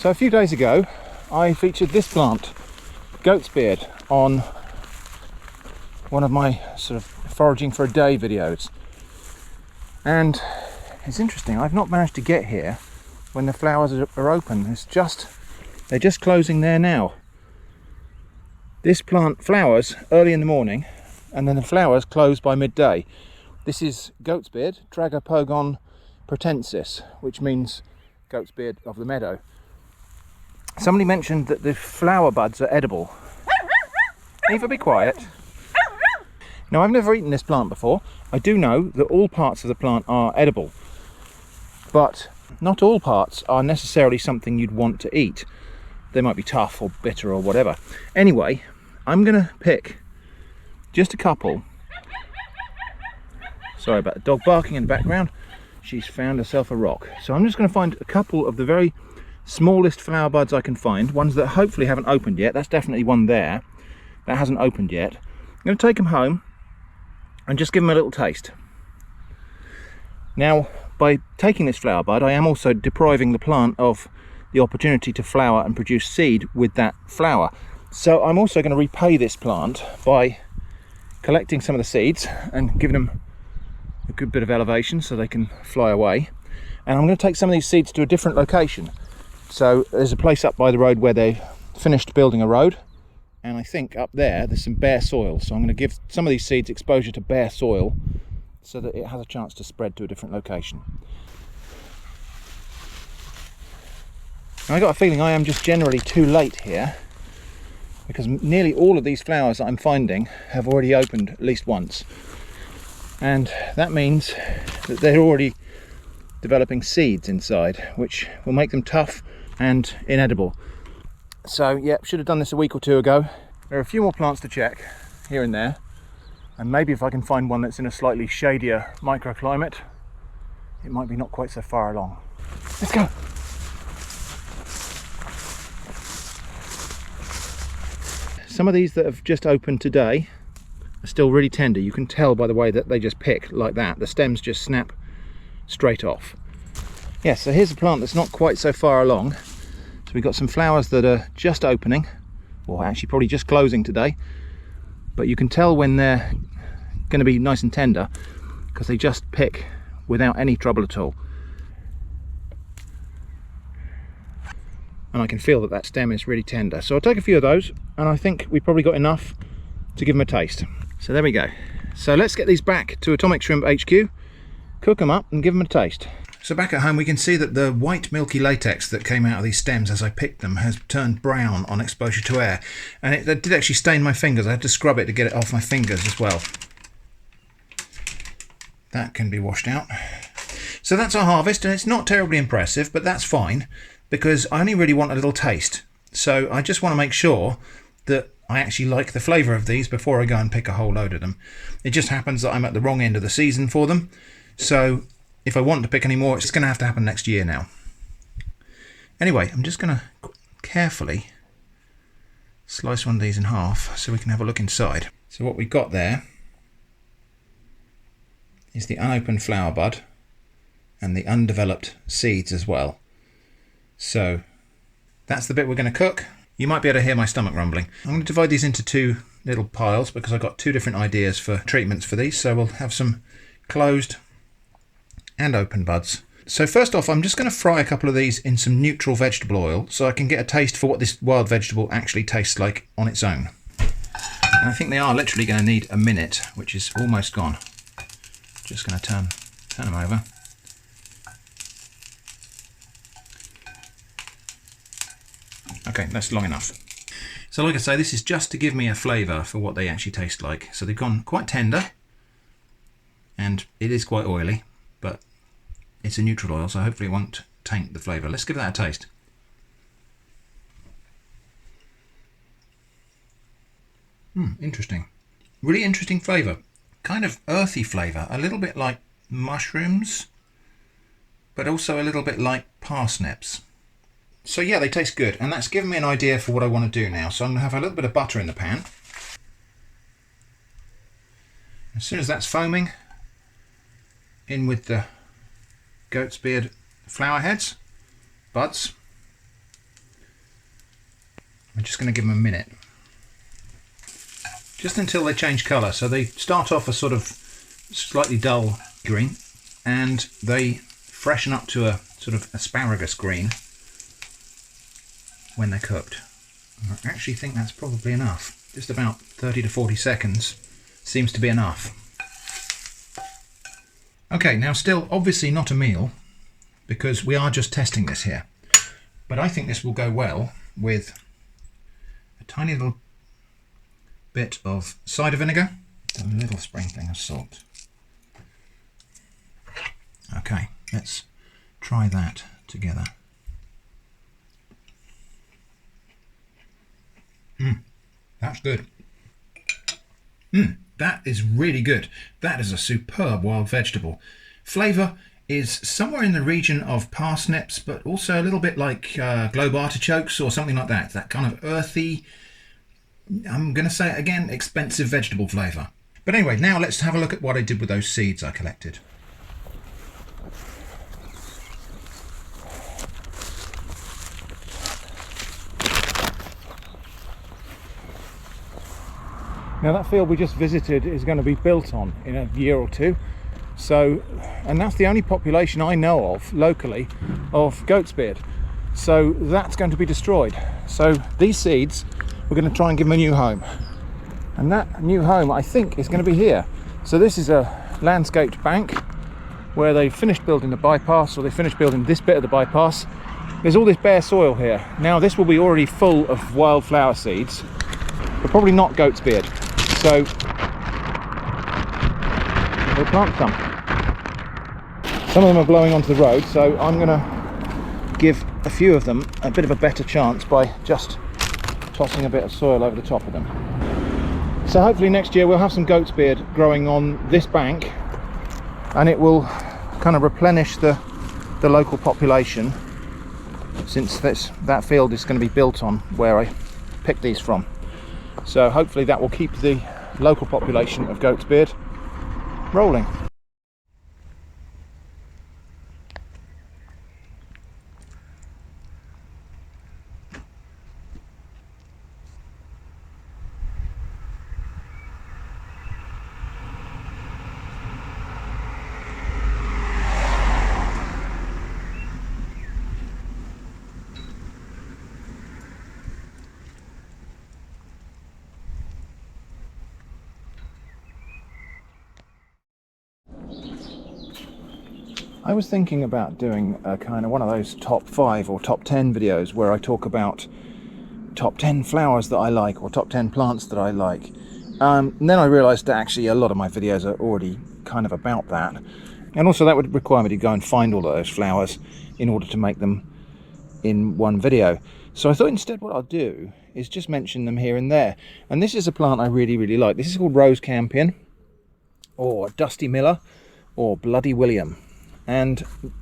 So a few days ago I featured this plant, goat's beard, on one of my sort of foraging for a day videos, and it's interesting, I've not managed to get here when the flowers are open. They're just closing there now. This plant flowers early in the morning and then the flowers close by midday. This is goat's beard, Propagating pratensis, which means goat's beard of the meadow. Somebody mentioned that the flower buds are edible. Eva, be quiet. Now, I've never eaten this plant before. I do know that all parts of the plant are edible, but not all parts are necessarily something you'd want to eat. They might be tough or bitter or whatever. Anyway, I'm going to pick just a couple. Sorry about the dog barking in the background. She's found herself a rock. So I'm just going to find a couple of the very smallest flower buds I can find, ones that hopefully haven't opened yet. That's definitely one there that hasn't opened yet. I'm going to take them home and just give them a little taste. Now, by taking this flower bud, I am also depriving the plant of the opportunity to flower and produce seed with that flower. So I'm also going to repay this plant by collecting some of the seeds and giving them a good bit of elevation so they can fly away. And I'm going to take some of these seeds to a different location. So there's a place up by the road where they finished building a road, and I think up there's some bare soil. So I'm going to give some of these seeds exposure to bare soil so that it has a chance to spread to a different location. I got a feeling I am just generally too late here, because nearly all of these flowers that I'm finding have already opened at least once, and that means that they're already developing seeds inside, which will make them tough and inedible. So yeah, should have done this a week or two ago. There are a few more plants to check here and there, and maybe if I can find one that's in a slightly shadier microclimate, it might be not quite so far along. Let's go! Some of these that have just opened today are still really tender. You can tell by the way that they just pick like that. The stems just snap straight off. Yeah, so here's a plant that's not quite so far along. So we've got some flowers that are just opening, or actually probably just closing today, but you can tell when they're going to be nice and tender because they just pick without any trouble at all. And I can feel that that stem is really tender. So I'll take a few of those, and I think we've probably got enough to give them a taste. So there we go. So let's get these back to Atomic Shrimp HQ, cook them up and give them a taste. So back at home we can see that the white milky latex that came out of these stems as I picked them has turned brown on exposure to air, and it did actually stain my fingers. I had to scrub it to get it off my fingers as well. That can be washed out. So that's our harvest, and it's not terribly impressive, but that's fine because I only really want a little taste. So I just want to make sure that I actually like the flavour of these before I go and pick a whole load of them. It just happens that I'm at the wrong end of the season for them, so if I want to pick any more, it's going to have to happen next year now. Anyway, I'm just going to carefully slice one of these in half so we can have a look inside. So what we've got there is the unopened flower bud and the undeveloped seeds as well. So that's the bit we're going to cook. You might be able to hear my stomach rumbling. I'm going to divide these into two little piles because I've got two different ideas for treatments for these. So we'll have some closed and open buds. So first off, I'm just going to fry a couple of these in some neutral vegetable oil so I can get a taste for what this wild vegetable actually tastes like on its own. And I think they are literally going to need a minute, which is almost gone. Just going to turn them over. Okay, that's long enough. So like I say, this is just to give me a flavour for what they actually taste like. So they've gone quite tender, and it is quite oily, but it's a neutral oil, so hopefully it won't taint the flavour. Let's give that a taste. Interesting. Really interesting flavour. Kind of earthy flavour, a little bit like mushrooms, but also a little bit like parsnips. So yeah, they taste good, and that's given me an idea for what I want to do now. So I'm going to have a little bit of butter in the pan. As soon as that's foaming, in with the goat's beard flower heads, buds. I'm just going to give them a minute. Just until they change colour. So they start off a sort of slightly dull green and they freshen up to a sort of asparagus green when they're cooked. I actually think that's probably enough. Just about 30 to 40 seconds seems to be enough. Okay, now still obviously not a meal because we are just testing this here. But I think this will go well with a tiny little bit of cider vinegar, a little spring thing of salt. Okay, let's try that together. That's good. That is really good. That is a superb wild vegetable. Flavour is somewhere in the region of parsnips, but also a little bit like globe artichokes or something like that. That kind of earthy, I'm going to say it again, expensive vegetable flavour. But anyway, now let's have a look at what I did with those seeds I collected. Now that field we just visited is going to be built on in a year or two. So, and that's the only population I know of locally of goat's beard. So that's going to be destroyed. So these seeds, we're going to try and give them a new home. And that new home, I think, is going to be here. So this is a landscaped bank where they finished building the bypass, or they finished building this bit of the bypass. There's all this bare soil here. Now this will be already full of wildflower seeds, but probably not goat's beard. So we'll plant some. Some of them are blowing onto the road, so I'm going to give a few of them a bit of a better chance by just tossing a bit of soil over the top of them. So hopefully next year we'll have some goat's beard growing on this bank, and it will kind of replenish the local population, since that field is going to be built on where I picked these from. So hopefully that will keep the local population of goat's beard rolling. I was thinking about doing a kind of one of those top 5 or top 10 videos where I talk about top 10 flowers that I like or top 10 plants that I like. And then I realised that actually a lot of my videos are already kind of about that. And also that would require me to go and find all of those flowers in order to make them in one video. So I thought instead what I'll do is just mention them here and there. And this is a plant I really, really like. This is called Rose Campion, or Dusty Miller, or Bloody William. And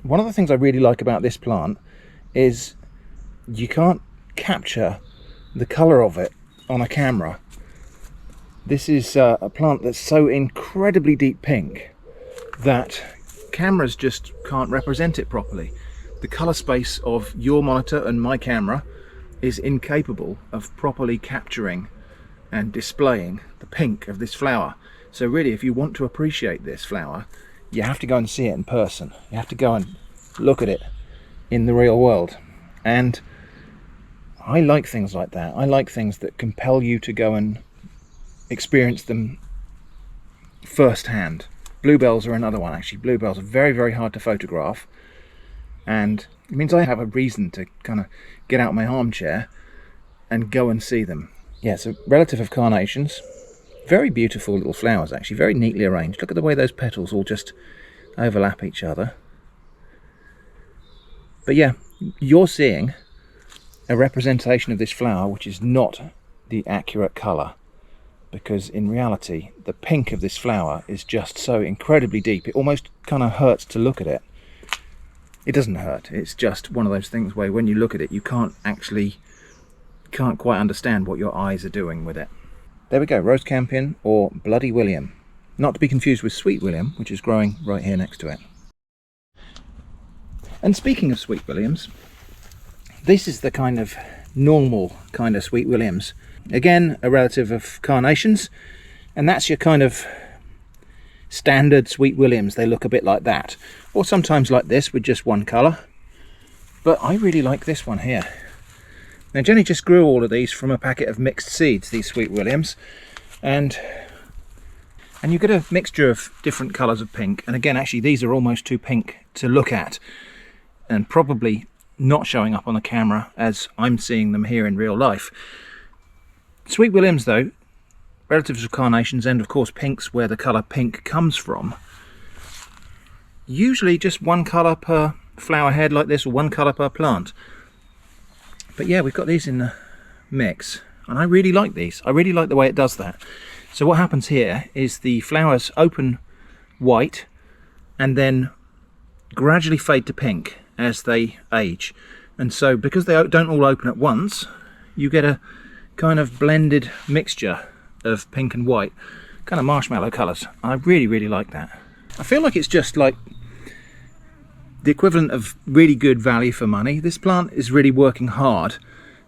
one of the things I really like about this plant is you can't capture the colour of it on a camera. This is a plant that's so incredibly deep pink that cameras just can't represent it properly. The colour space of your monitor and my camera is incapable of properly capturing and displaying the pink of this flower. So really, if you want to appreciate this flower, you have to go and see it in person. You have to go and look at it in the real world. And I like things like that. I like things that compel you to go and experience them firsthand. Bluebells are another one, actually. Bluebells are very, very hard to photograph. And it means I have a reason to kind of get out my armchair and go and see them. Yeah, so relative of carnations. Very beautiful little flowers, actually, very neatly arranged. Look at the way those petals all just overlap each other. But yeah, you're seeing a representation of this flower which is not the accurate colour, because in reality the pink of this flower is just so incredibly deep it almost kind of hurts to look at it. It doesn't hurt, it's just one of those things where when you look at it you can't quite understand what your eyes are doing with it. There we go, Rose Campion, or Bloody William. Not to be confused with Sweet William, which is growing right here next to it. And speaking of Sweet Williams, this is the kind of normal kind of Sweet Williams. Again, a relative of carnations, and that's your kind of standard Sweet Williams. They look a bit like that, or sometimes like this with just one colour, but I really like this one here. Now Jenny just grew all of these from a packet of mixed seeds, these Sweet Williams, and you get a mixture of different colours of pink. And again, actually these are almost too pink to look at, and probably not showing up on the camera as I'm seeing them here in real life. Sweet Williams though, relatives of carnations, and of course pinks, where the colour pink comes from, usually just one colour per flower head like this, or one colour per plant. But yeah, we've got these in the mix, and I really like these. I really like the way it does that. So what happens here is the flowers open white and then gradually fade to pink as they age. And so because they don't all open at once, you get a kind of blended mixture of pink and white, kind of marshmallow colours. I really, really like that. I feel like it's just like the equivalent of really good value for money. This plant is really working hard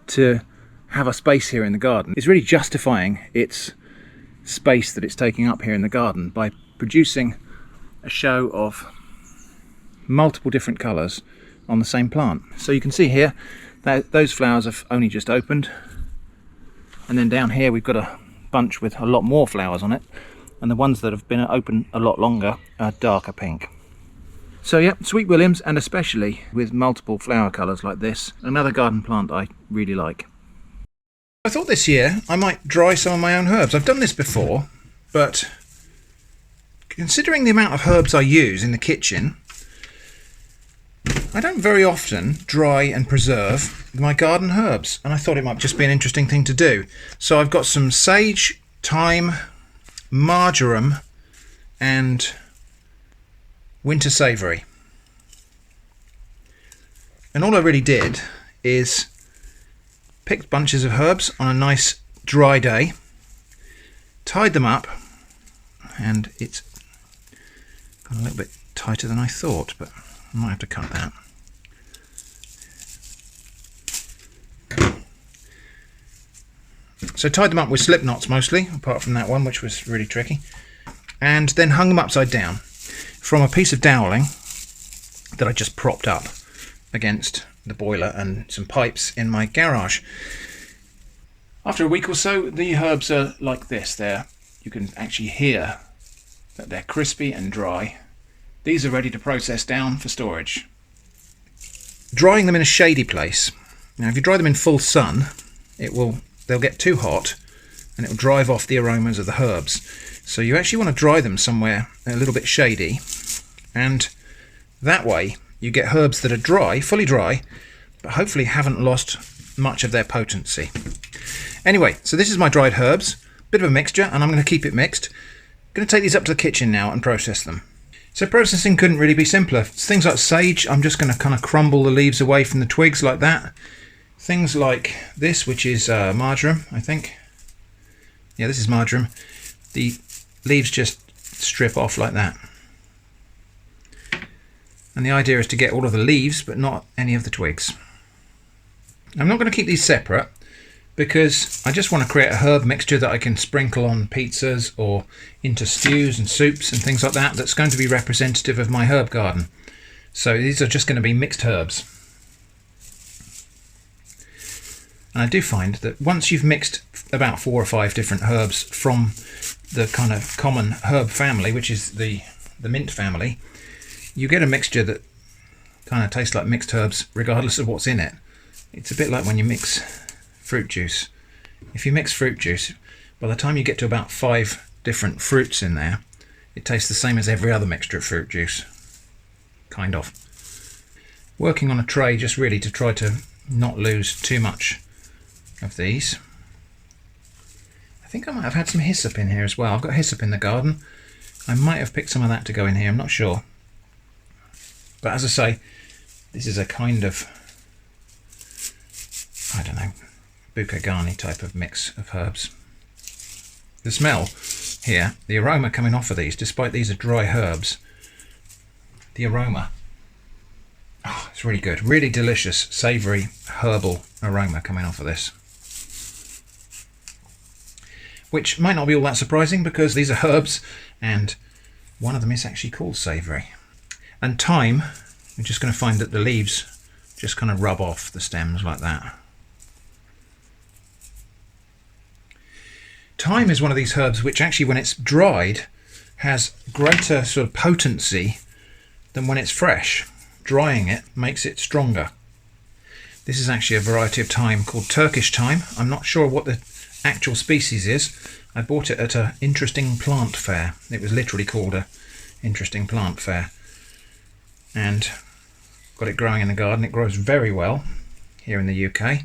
to have a space here in the garden. It's really justifying its space that it's taking up here in the garden by producing a show of multiple different colours on the same plant. So you can see here that those flowers have only just opened, and then down here we've got a bunch with a lot more flowers on it, and the ones that have been open a lot longer are darker pink. So yeah, Sweet Williams, and especially with multiple flower colours like this, another garden plant I really like. I thought this year I might dry some of my own herbs. I've done this before, but considering the amount of herbs I use in the kitchen, I don't very often dry and preserve my garden herbs, and I thought it might just be an interesting thing to do. So I've got some sage, thyme, marjoram and winter savoury. And all I really did is picked bunches of herbs on a nice dry day, tied them up, and it's got a little bit tighter than I thought, but I might have to cut that. So tied them up with slip knots mostly, apart from that one which was really tricky, and then hung them upside down from a piece of doweling that I just propped up against the boiler and some pipes in my garage. After a week or so, the herbs are like this. You can actually hear that they're crispy and dry. These are ready to process down for storage. Drying them in a shady place. Now if you dry them in full sun, they'll get too hot and it will drive off the aromas of the herbs. So you actually want to dry them somewhere a little bit shady, and that way you get herbs that are dry, fully dry, but hopefully haven't lost much of their potency. Anyway, so this is my dried herbs, bit of a mixture, and I'm going to keep it mixed. I'm going to take these up to the kitchen now and process them. So processing couldn't really be simpler. Things like sage, I'm just going to kind of crumble the leaves away from the twigs like that. Things like this, which is marjoram, I think. Yeah, this is marjoram. The leaves just strip off like that. And the idea is to get all of the leaves, but not any of the twigs. I'm not going to keep these separate because I just want to create a herb mixture that I can sprinkle on pizzas or into stews and soups and things like that, that's going to be representative of my herb garden. So these are just going to be mixed herbs. And I do find that once you've mixed about 4 or 5 different herbs from the kind of common herb family, which is the mint family, you get a mixture that kind of tastes like mixed herbs regardless of what's in it. It's a bit like when you mix fruit juice. If you mix fruit juice, by the time you get to about 5 different fruits in there, it tastes the same as every other mixture of fruit juice. Kind of. Working on a tray just really to try to not lose too much of these. I think I might have had some hyssop in here as well. I've got hyssop in the garden. I might have picked some of that to go in here, I'm not sure. But as I say, this is a kind of, I don't know, bucagani type of mix of herbs. The smell here, the aroma coming off of these, despite these are dry herbs, the aroma Oh, it's really good, really delicious, savoury, herbal aroma coming off of this. Which might not be all that surprising because these are herbs and one of them is actually called savoury. And thyme, we're just going to find that the leaves just kind of rub off the stems like that. Thyme is one of these herbs which actually when it's dried has greater sort of potency than when it's fresh. Drying it makes it stronger. This is actually a variety of thyme called Turkish thyme. I'm not sure what the actual species is. I bought it at an interesting plant fair. It was literally called a interesting plant fair. And got it growing in the garden. It grows very well here in the UK.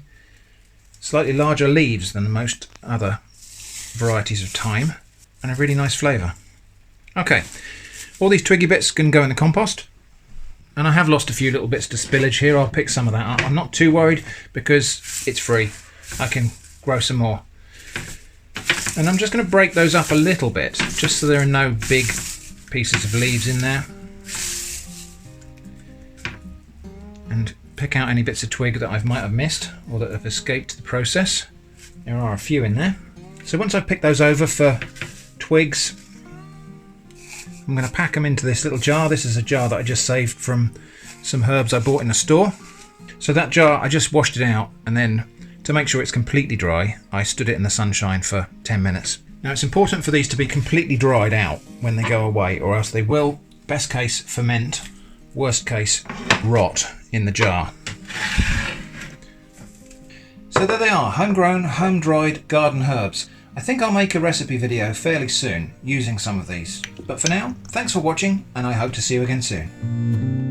Slightly larger leaves than most other varieties of thyme and a really nice flavour. Okay, all these twiggy bits can go in the compost. And I have lost a few little bits to spillage here. I'll pick some of that up. I'm not too worried because it's free. I can grow some more. And I'm just going to break those up a little bit, just so there are no big pieces of leaves in there. And pick out any bits of twig that I might have missed or that have escaped the process. There are a few in there. So once I've picked those over for twigs, I'm going to pack them into this little jar. This is a jar that I just saved from some herbs I bought in a store. So that jar, I just washed it out, and then to make sure it's completely dry, I stood it in the sunshine for 10 minutes. Now it's important for these to be completely dried out when they go away, or else they will, best case, ferment, worst case, rot in the jar. So there they are, homegrown, home-dried garden herbs. I think I'll make a recipe video fairly soon using some of these. But for now, thanks for watching and I hope to see you again soon.